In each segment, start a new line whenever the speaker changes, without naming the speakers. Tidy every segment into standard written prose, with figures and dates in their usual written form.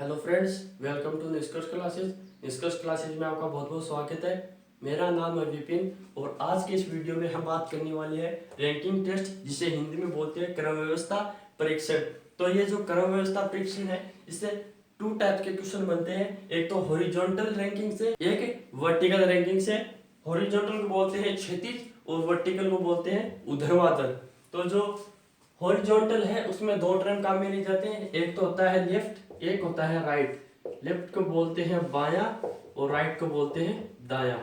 Hello friends, welcome to निष्कर्ष classes. निष्कर्ष classes में आपका बहुत बहुत स्वागत है। मेरा नाम है विपिन और आज के इस वीडियो में हम बात करने वाले हैं रैंकिंग टेस्ट, जिसे हिंदी में बोलते हैं क्रम व्यवस्था परीक्षण। तो ये जो क्रम व्यवस्था परीक्षण है, इससे टू टाइप के क्वेश्चन बनते हैं। एक तो हॉरिजॉन्टल रैंकिंग से, एक वर्टिकल रैंकिंग से। हॉरिजॉन्टल को बोलते हैं क्षैतिज और वर्टिकल को बोलते हैं ऊर्ध्वाधर। तो जो हॉरिजॉन्टल है उसमें दो टर्म काम में लिए जाते हैं, एक तो होता है लेफ्ट, एक होता है राइट। लेफ्ट को बोलते हैं बायां और राइट को बोलते हैं दायां।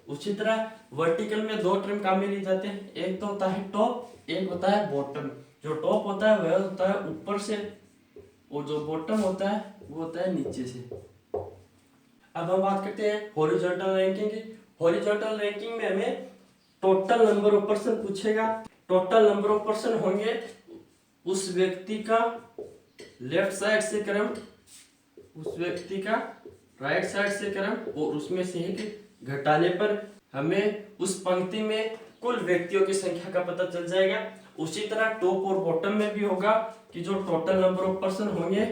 उसी तरह वर्टिकल में दो टर्म काम में लिए जाते हैं, एक तो होता है टॉप, एक होता है बॉटम। जो टॉप होता है वह होता है ऊपर से और जो बॉटम होता है वो होता है नीचे से। अब हम बात करते हैं हॉरिजॉन्टल रैंकिंग की। हॉरिजॉन्टल रैंकिंग में हमें टोटल नंबर ऑफ पर्सन पूछेगा। टोटल नंबर ऑफ पर्सन होंगे उस व्यक्ति का लेफ्ट साइड से क्रम, उस व्यक्ति का राइट साइड से क्रम और उसमें से एक घटाने पर हमें उस पंक्ति में कुल व्यक्तियों की संख्या का पता चल जाएगा। उसी तरह टॉप और बॉटम में भी होगा कि जो टोटल नंबर ऑफ पर्सन होंगे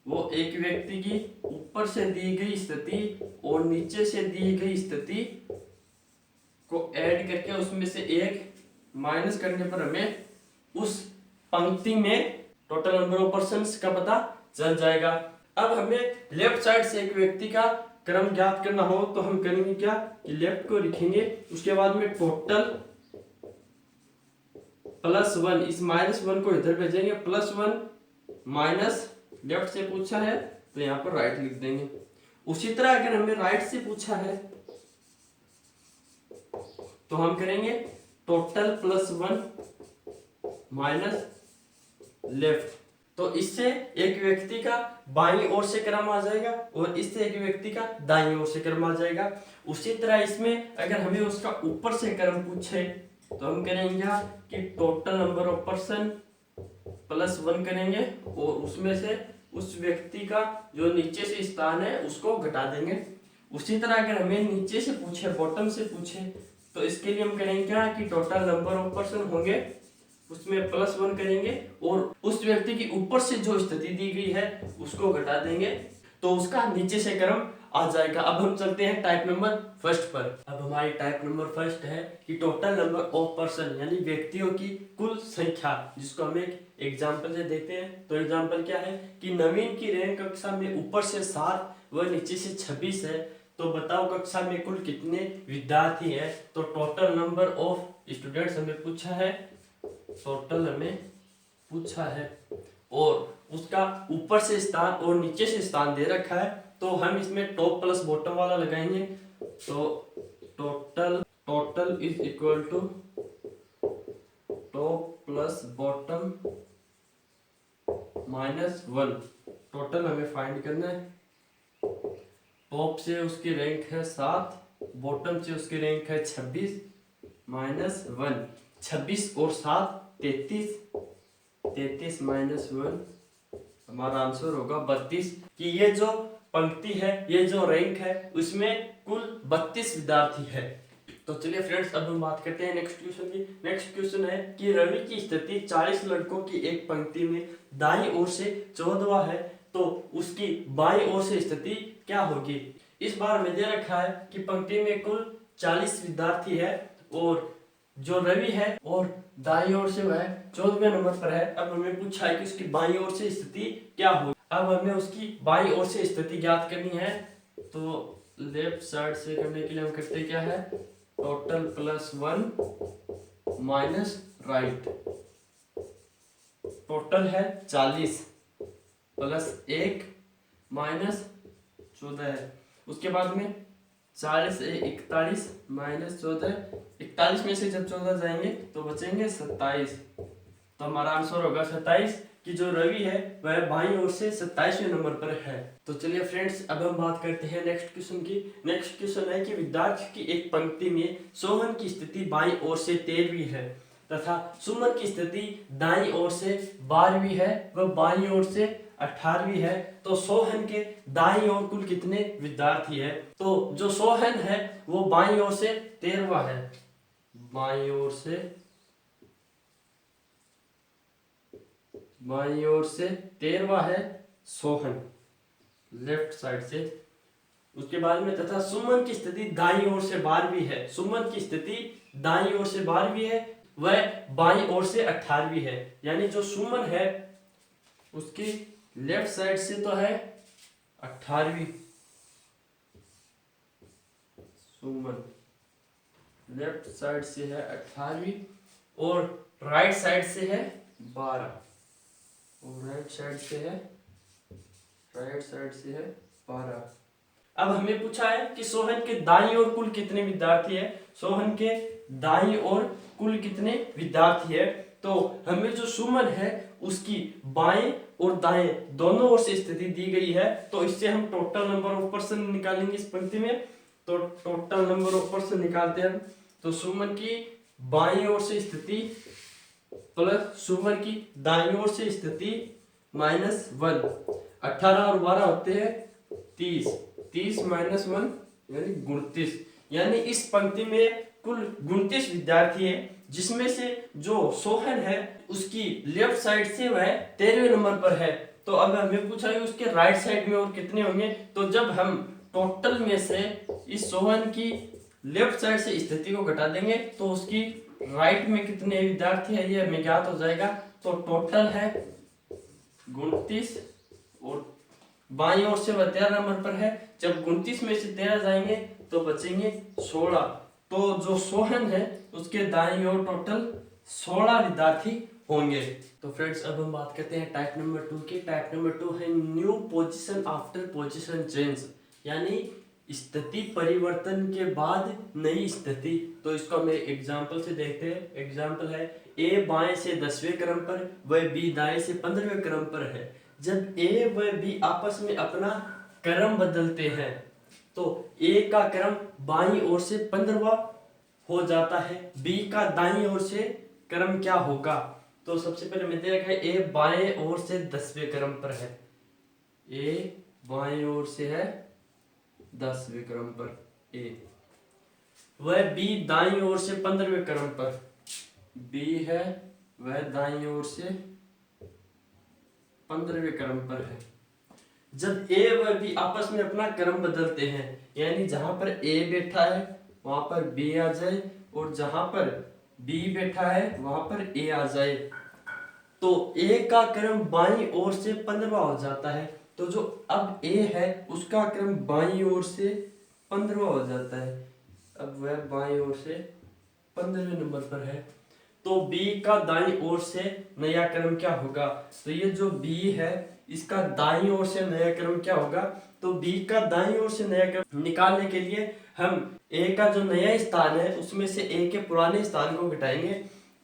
वो एक व्यक्ति की ऊपर से दी गई स्थिति और नीचे से दी गई स्थिति को ऐड करके उसमें से एक माइनस करने पर हमें उस पंक्ति में टोटल नंबर ऑफ पर्सन्स का पता चल जाएगा। अब हमें लेफ्ट साइड से एक व्यक्ति का क्रम ज्ञात करना हो तो हम करेंगे क्या कि लेफ्ट को लिखेंगे, उसके बाद में टोटल प्लस वन, इस माइनस वन को इधर भेजेंगे, प्लस वन माइनस लेफ्ट से पूछा है तो यहाँ पर राइट लिख देंगे। उसी तरह अगर हमें राइट से पूछा है तो हम करेंगे total plus one minus left. तो इससे एक व्यक्ति का बाईं ओर से क्रम आ जाएगा और इससे एक व्यक्ति का दाईं ओर से क्रम आ जाएगा। उसी तरह इसमें अगर हमें उसका ऊपर से क्रम पूछे तो हम करेंगे कि total number of person plus one करेंगे और उसमें से उस व्यक्ति का जो नीचे से स्थान है उसको घटा देंगे। उसी तरह अगर हमें नीचे से पूछे, बॉटम से पूछे, तो इसके लिए हम करेंगे क्या कि टोटल नंबर ऑफ पर्सन होंगे उसमें प्लस वन करेंगे और उस व्यक्ति की ऊपर से जो स्थिति दी गई है उसको घटा देंगे तो उसका नीचे से क्रम आ जाएगा। अब हम चलते हैं टाइप नंबर फर्स्ट पर। अब हमारी टाइप नंबर फर्स्ट है कि टोटल नंबर ऑफ पर्सन यानी व्यक्तियों की कुल संख्या, जिसको हम एक एग्जाम्पल से देखते हैं। तो एग्जाम्पल क्या है कि नवीन की रैंक कक्षा में ऊपर से 7 व नीचे से 26 है, तो बताओ कक्षा में कुल कितने विद्यार्थी है। तो टोटल नंबर ऑफ स्टूडेंट्स हमें पूछा है, टोटल हमें पूछा है और उसका ऊपर से स्थान और नीचे से स्थान दे रखा है, तो हम इसमें टॉप प्लस बॉटम वाला लगाएंगे। तो total is equal to top plus bottom minus one. Total हमें फाइंड करना है। टॉप से उसकी रैंक है 7, बॉटम से उसकी रैंक है 26 माइनस वन। 26 और 7 33, 33 माइनस वन, हमारा आंसर होगा 32। कि ये जो पंक्ति है, ये जो रैंक है, उसमें कुल 32 विद्यार्थी है। तो चलिए फ्रेंड्स, अब हम बात करते हैं नेक्स्ट क्वेश्चन की। नेक्स्ट क्वेश्चन है कि रवि की स्थिति 40 लड़कों की एक पंक्ति में दाईं ओर से 14वां है, तो उसकी बाईं ओर से स्थिति क्या होगी। इस बार में दे रखा है कि पंक्ति में कुल 40 विद्यार्थी है और जो रवि है और दाईं ओर से वह 14वें नंबर पर है। अब हमें पूछा है कि उसकी बाईं ओर से स्थिति क्या होगी। अब हमें उसकी बाईं ओर से स्थिति ज्ञात करनी है, तो लेफ्ट साइड से करने के लिए हम करते क्या है, total plus one minus right. Total है 40 प्लस 1 माइनस 14 है। उसके बाद में 40 से 41 माइनस 14, 41 में से जब 14 जाएंगे तो बचेंगे 27। तो हमारा आंसर होगा 27 कि जो रवि है वह बाईं ओर से 27वें नंबर पर है। तो चलिए फ्रेंड्स, अब हम बात करते हैं नेक्स्ट क्वेश्चन की। नेक्स्ट क्वेश्चन है कि विद्यार्थी की एक पंक्ति में सोहन की स्थिति बाईं ओर से 13वीं है तथा सुमन की स्थिति दाईं ओर से 12वीं है व बाईं ओर से 18वीं है। तो सोहन के दाईं ओर कुल कितने विद्यार्थी है। तो जो सोहन है वो बाईं ओर से 13वां है, बाईं ओर से 13वां है सोहन लेफ्ट साइड से, उसके बाद में तथा सुमन की स्थिति दाईं ओर से 12वीं है। सुमन की स्थिति दाईं ओर से 12वीं है, वह बाईं ओर से 18वीं है। यानी जो सुमन है उसकी लेफ्ट साइड से तो है 18वीं, सुमन लेफ्ट साइड से है 18वीं और राइट साइड से है 12, और राइट साइड से है 12। अब हमें पूछा है कि सोहन के दाईं ओर कुल कितने विद्यार्थी है। सोहन के दाईं ओर कुल कितने विद्यार्थी है, तो हमें जो सुमन है उसकी बाएं और दाएं दोनों ओर से स्थिति दी गई है, तो इससे हम टोटल नंबर ऑफ पर्सन निकालेंगे इस पंक्ति में। तो टोटल नंबर ऑफ पर्सन निकालते हैं, तो सुमन की बाईं ओर से स्थिति प्लस सुमन की दाईं ओर से स्थिति -1, 18 और 12 होते हैं 30, 30 -1 यानी 29। यानी इस पंक्ति में कुल 29 विद्यार्थी है, जिसमें से जो सोहन है उसकी लेफ्ट साइड से वह 13वें नंबर पर है। तो अब हमें पूछा है उसके राइट साइड में और कितने होंगे, तो जब हम टोटल में से इस सोहन की लेफ्ट साइड से स्थिति को घटा देंगे तो उसकी राइट में कितने विद्यार्थी है ये हमें ज्ञात हो जाएगा। तो टोटल है 29 और बाईं ओर से वह 13 नंबर पर है। जब 29 में से 13 जाएंगे तो बचेंगे 16। तो जो सोहन है उसके दाईं ओर टोटल 16 विद्यार्थी होंगे। तो फ्रेंड्स अब हम बात करते हैं टाइप नंबर 2 की। टाइप नंबर 2 है new position after position change, यानी स्थिति परिवर्तन के बाद नई स्थिति। तो इसको हम एग्जाम्पल से देखते हैं। एग्जाम्पल है ए बाएं से 10वें क्रम पर व बी दाएं से 15वें क्रम पर है। जब ए व बी आपस में अपना क्रम बदलते हैं तो ए का क्रम बाईं ओर से 15वां हो जाता है, बी का दाईं ओर से क्रम क्या होगा। तो सबसे पहले मैं देखा है ए बाएं ओर से 10वें क्रम पर है, ए बाएं ओर से है 10वें क्रम पर ए, वह बी दाईं ओर से 15वें क्रम पर, बी है वह दाईं ओर से 15वें क्रम पर है। जब ए व बी आपस में अपना क्रम बदलते हैं, यानी जहां पर ए बैठा है वहां पर बी आ जाए और जहां पर बी बैठा है वहां पर ए आ जाए, तो ए का क्रम बाईं ओर से 15वां हो जाता है। तो जो अब ए है उसका क्रम बाईं ओर से 15वां हो जाता है। अब वह बाईं ओर से 15वें नंबर पर है, तो बी का दाईं ओर से नया क्रम क्या होगा। तो ये जो बी है इसका दाईं ओर से नया क्रम क्या होगा। तो बी का दाईं ओर से नया क्रम निकालने के लिए हम ए का जो नया स्थान है उसमें से ए के पुराने स्थान को घटाएंगे।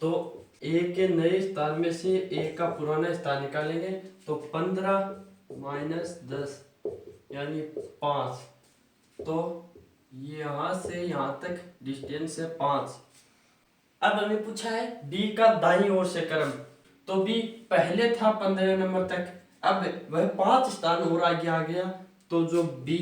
तो ए के नए स्थान में से ए का पुराना स्थान निकालेंगे, तो 15 - 10 यानी 5। तो यहाँ से यहाँ तक डिस्टेंस है 5। अब हमें पूछा है बी का दाईं ओर से क्रम, तो बी पहले था 15वें नंबर तक, अब वह 5 स्थान और आगे आ गया, तो जो बी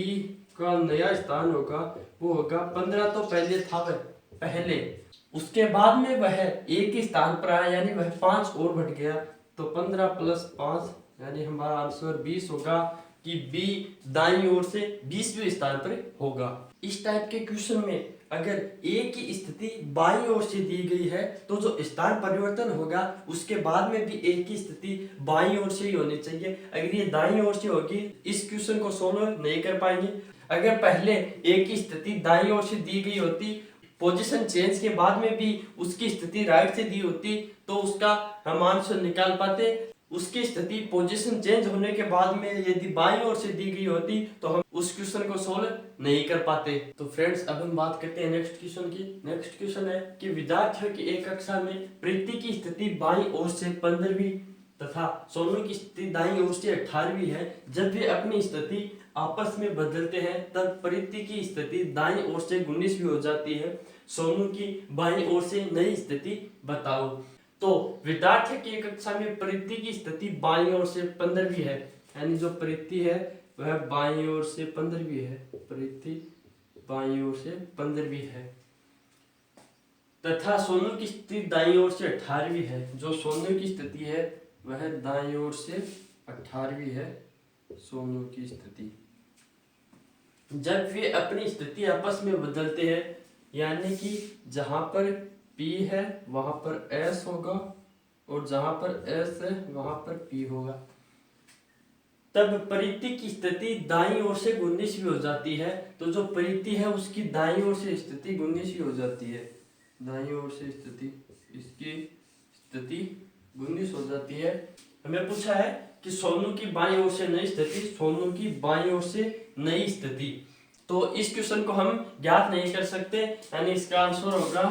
का नया स्थान होगा वो होगा 15। तो पहले था वह पहले, उसके बाद में वह एक ही स्थान पर आया यानी वह 5 और बढ़ गया, तो 15 + 5 यानी हमारा आंसर 20 होगा कि बी दाईं ओर से 20वें स्थान पर होगा। इस टाइप के क्वेश्चन में अगर ए की स्थिति बाईं ओर से दी गई है तो जो स्थान परिवर्तन होगा उसके बाद में भी ए की स्थिति बाईं ओर से ही होनी चाहिए। अगर ये दाईं ओर से होगी इस क्वेश्चन को सोल्व नहीं कर पाएंगे। अगर पहले ए की स्थिति दाईं ओर से दी गई होती, पोजीशन चेंज के बाद में भी उसकी स्थिति राइट से दी होती, तो उसका हम आंसर निकाल पाते। उसकी स्थिति पोजीशन चेंज होने के बाद में यदि बाईं ओर से दी गई होती तो हम उस क्वेश्चन को सोल्व नहीं कर पाते। तो फ्रेंड्स अब हम बात करते हैं नेक्स्ट क्वेश्चन की। नेक्स्ट क्वेश्चन है कि विद्यार्थियों की एक कक्षा में प्रीति की स्थिति बाईं ओर से 15वीं तथा सोनू की स्थिति दाईं ओर से 18वीं है। जब वे अपनी स्थिति आपस में बदलते हैं तब प्रीति की स्थिति दाईं ओर से 19वीं हो जाती है। सोनू की बाईं ओर से नई स्थिति बताओ। तो विद्यार्थी की कक्षा में प्रीति की स्थिति बाईं ओर से 15वीं है, यानी जो प्रीति है वह बाईं ओर से 15वीं है, प्रीति बाईं ओर से 15वीं है, तथा सोनू की स्थिति दाईं ओर से 18वीं है। जो सोनू की स्थिति है वह दाईं ओर से 18वीं है, सोनू की स्थिति। जब वे अपनी स्थिति आपस में बदलते हैं, यानी कि जहां पर P है वहां पर S होगा और जहां पर S है वहां पर P होगा, तब परिधि की स्थिति दाईं ओर से 19वीं हो जाती है। तो जो परिधि है उसकी दाईं ओर से स्थिति 19वीं हो जाती है। दाईं ओर से स्थिति, इसकी स्थिति 19 हो जाती है। हमें पूछा है कि सोनू की बाईं ओर से नई स्थिति, सोनू की बाईं ओर से नई स्थिति। तो इस क्वेश्चन को हम ज्ञात नहीं कर सकते, यानी इसका आंसर होगा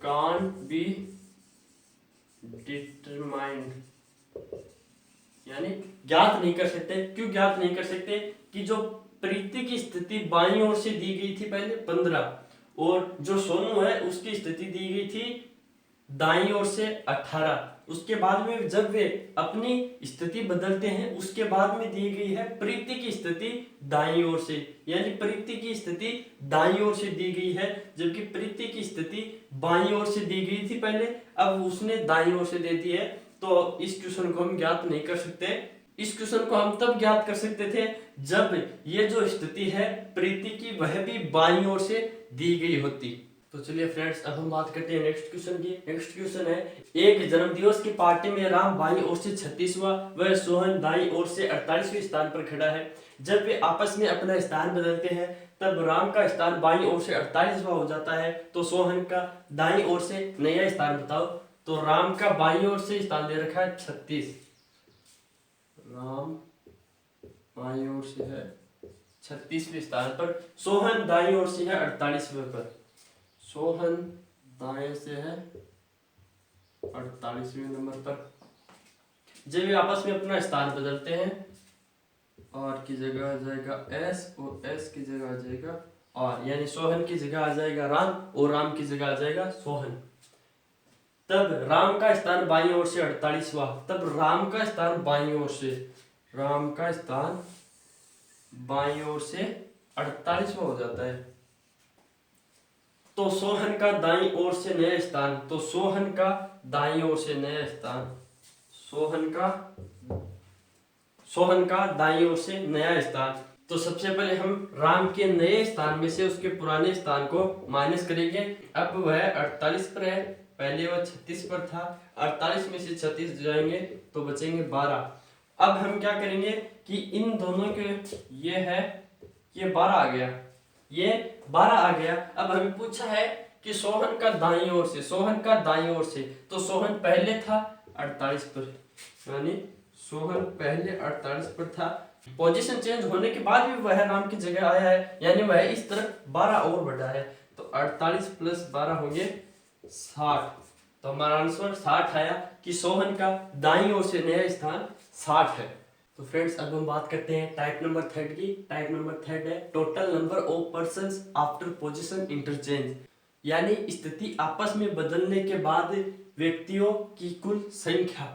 कांट बी डिटरमाइंड, यानी ज्ञात नहीं कर सकते। क्यों ज्ञात नहीं कर सकते? कि जो प्रीति की स्थिति बाईं ओर से दी गई थी पहले 15, और जो सोनू है उसकी स्थिति दी गई थी दाईं ओर से 18। उसके बाद में जब वे अपनी स्थिति बदलते हैं उसके बाद में दी गई है प्रीति की स्थिति दाईं ओर से, यानी प्रीति की स्थिति दाईं ओर से दी गई है, जबकि प्रीति की स्थिति बाईं ओर से दी गई थी पहले, अब उसने दाईं ओर से दे दी है। तो इस क्वेश्चन को हम ज्ञात नहीं कर सकते। इस क्वेश्चन को हम तब ज्ञात कर सकते थे जब ये जो स्थिति है प्रीति की वह भी बाईं ओर से दी गई होती। तो चलिए फ्रेंड्स, अब हम बात करते हैं नेक्स्ट क्वेश्चन की। नेक्स्ट क्वेश्चन है, एक जन्मदिवस की पार्टी में राम बाईं ओर से 36वां व सोहन दाईं ओर से 48वें स्थान पर खड़ा है। जब वे आपस में अपना स्थान बदलते हैं तब राम का स्थान बाईं ओर से 48वां हो जाता है। तो सोहन का दाईं ओर से नया स्थान बताओ। तो राम का बाईं ओर से स्थान दे रखा है 36, राम बाईं ओर से है 36वें स्थान पर, सोहन दाईं ओर से है 48वें पर। सोहन दाएं से है 48वें नंबर पर। जब वे आपस में अपना स्थान बदलते हैं, R की जगह आ जाएगा S और S की जगह आ जाएगा R, यानी सोहन की जगह आ जाएगा राम और राम की जगह आ जाएगा सोहन। तब राम का स्थान बाईं ओर से 48वां, तब राम का स्थान बाईं ओर से, राम का स्थान बाईं ओर से 48वां हो जाता है। तो सोहन का दाईं ओर से नया स्थान, तो सोहन का दाईं ओर से नया स्थान, सोहन का दाईं ओर से नया स्थान। तो सबसे पहले हम राम के नए स्थान में से उसके पुराने स्थान को माइनस करेंगे। अब वह 48 पर है, पहले वह 36 पर था, 48 में से 36 जाएंगे तो बचेंगे 12। अब हम क्या करेंगे कि इन दोनों के ये है, ये 12 आ गया, ये 12 आ गया। अब हमें पूछा है कि सोहन का दाईं ओर से, सोहन का दाईं ओर से, तो सोहन पहले था 48 पर, यानी सोहन पहले 48 पर था। पोजीशन चेंज होने के बाद भी वह राम की जगह आया है, यानी वह इस तरफ 12 और बढ़ा है। तो 48 प्लस 12 होंगे 60। तो हमारा आंसर 60 आया कि सोहन का दाईं ओर से नया स्थान 60 है। तो फ्रेंड्स, अब हम बात करते हैं टाइप नंबर 3 की। टाइप नंबर 3 है total number of persons after position interchange, यानी स्थिति आपस में बदलने के बाद व्यक्तियों की कुल संख्या।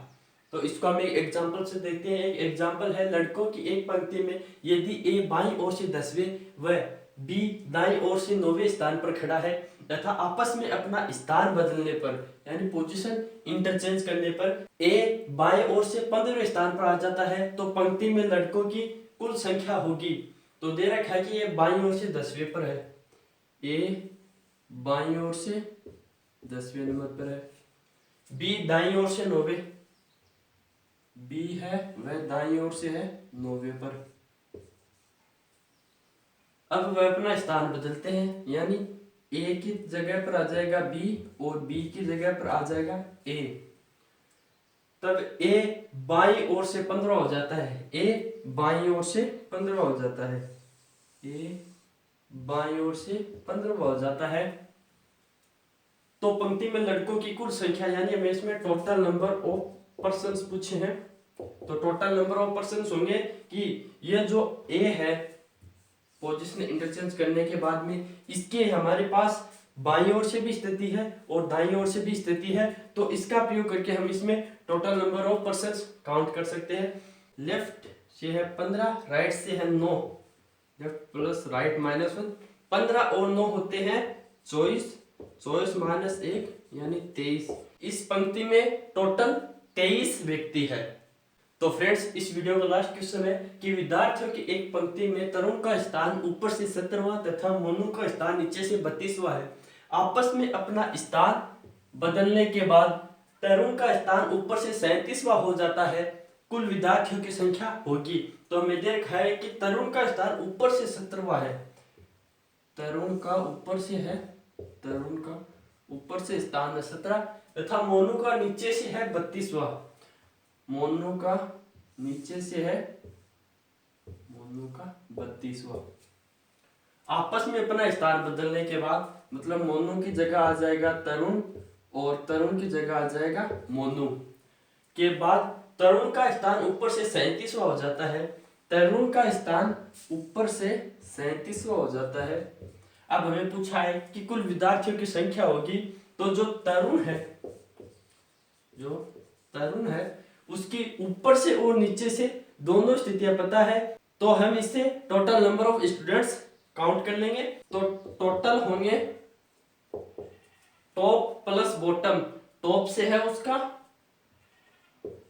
तो इसको हम एक एग्जांपल से देखते हैं। एक एग्जांपल है, लड़कों की एक पंक्ति में यदि ए बाईं ओर से 10वें व बी दाईं ओर से 9वें स्थान पर खड़ा है तथा आपस में अपना स्थान बदलने पर, यानी पोजीशन इंटरचेंज करने पर ए बाएं ओर से 15वें स्थान पर आ जाता है, तो पंक्ति में लड़कों की कुल संख्या होगी। तो दे रखा है कि ये बाईं ओर से 10वें पर है, ए बाईं ओर से 10वें नंबर पर है, बी दाईं ओर से 9वें, बी है वह दाईं ओर से है 9वें पर। अब वह अपना स्थान बदलते हैं, यानी ए की जगह पर आ जाएगा बी और बी की जगह पर आ जाएगा ए। तब ए बाईं ओर से 15 हो जाता है, ए बाईं ओर से 15 हो जाता है, ए बाईं ओर से 15 हो जाता है। तो पंक्ति में लड़कों की कुल संख्या, यानी हमें इसमें टोटल नंबर ऑफ पर्सन्स पूछे हैं, तो टोटल नंबर ऑफ पर्सन्स होंगे कि ये जो ए है पोजीशन इंटरचेंज करने के बाद में इसके हमारे पास बाईं ओर से भी स्थिति है और दाईं ओर से भी स्थिति है, तो इसका प्रयोग करके हम इसमें total number of persons count कर सकते हैं। लेफ्ट से है 15, राइट से है 9, लेफ्ट प्लस राइट -1, 15 और 9 होते हैं 24, 24 माइनस 1 यानी 23। इस पंक्ति में टोटल 23 व्यक्ति है। तो फ्रेंड्स, इस वीडियो का लास्ट क्वेश्चन है कि विद्यार्थियों की एक पंक्ति में तरुण का स्थान ऊपर से 17वां तथा मोनू का स्थान नीचे से 32वां है। आपस में अपना स्थान बदलने के बाद तरुण का स्थान ऊपर से 37वां हो जाता है। कुल विद्यार्थियों की संख्या होगी। तो हमें दे रखा है कि तरुण का स्थान ऊपर से 17वां है, तरुण का ऊपर से स्थान है 17 तथा मोनू का नीचे से है 32वां। मोनू का 32वां। आपस में अपना स्थान बदलने के बाद मतलब मोनू की जगह आ जाएगा तरुण और तरुण की जगह आ जाएगा मोनू। के बाद तरुण का स्थान ऊपर से 37वां हो जाता है। तरुण का स्थान ऊपर से 37वां हो जाता है। अब हमें पूछा है कि कुल विद्यार्थियों की संख्या होगी। तो जो तरुण है उसकी ऊपर से और नीचे से दोनों स्थितियां पता है। तो हम इससे total number of students count कर लेंगे। तो टोटल होंगे टॉप प्लस बॉटम। टॉप से है उसका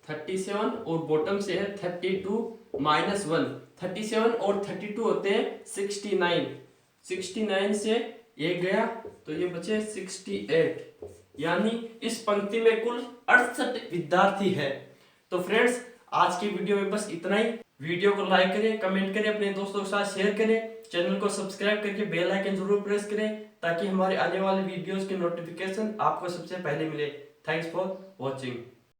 37 और बॉटम से है 32 माइनस 1। 37 और 32 होते हैं 69। 69 से एक गया तो ये बचे 68। यानी इस पंक्ति में कुल 68 विद्यार्थी है। तो फ्रेंड्स, आज की वीडियो में बस इतना ही। वीडियो को लाइक करें, कमेंट करें, अपने दोस्तों के साथ शेयर करें, चैनल को सब्सक्राइब करके बेल आइकन जरूर प्रेस करें ताकि हमारे आने वाले वीडियोस के नोटिफिकेशन आपको सबसे पहले मिले। Thanks for watching.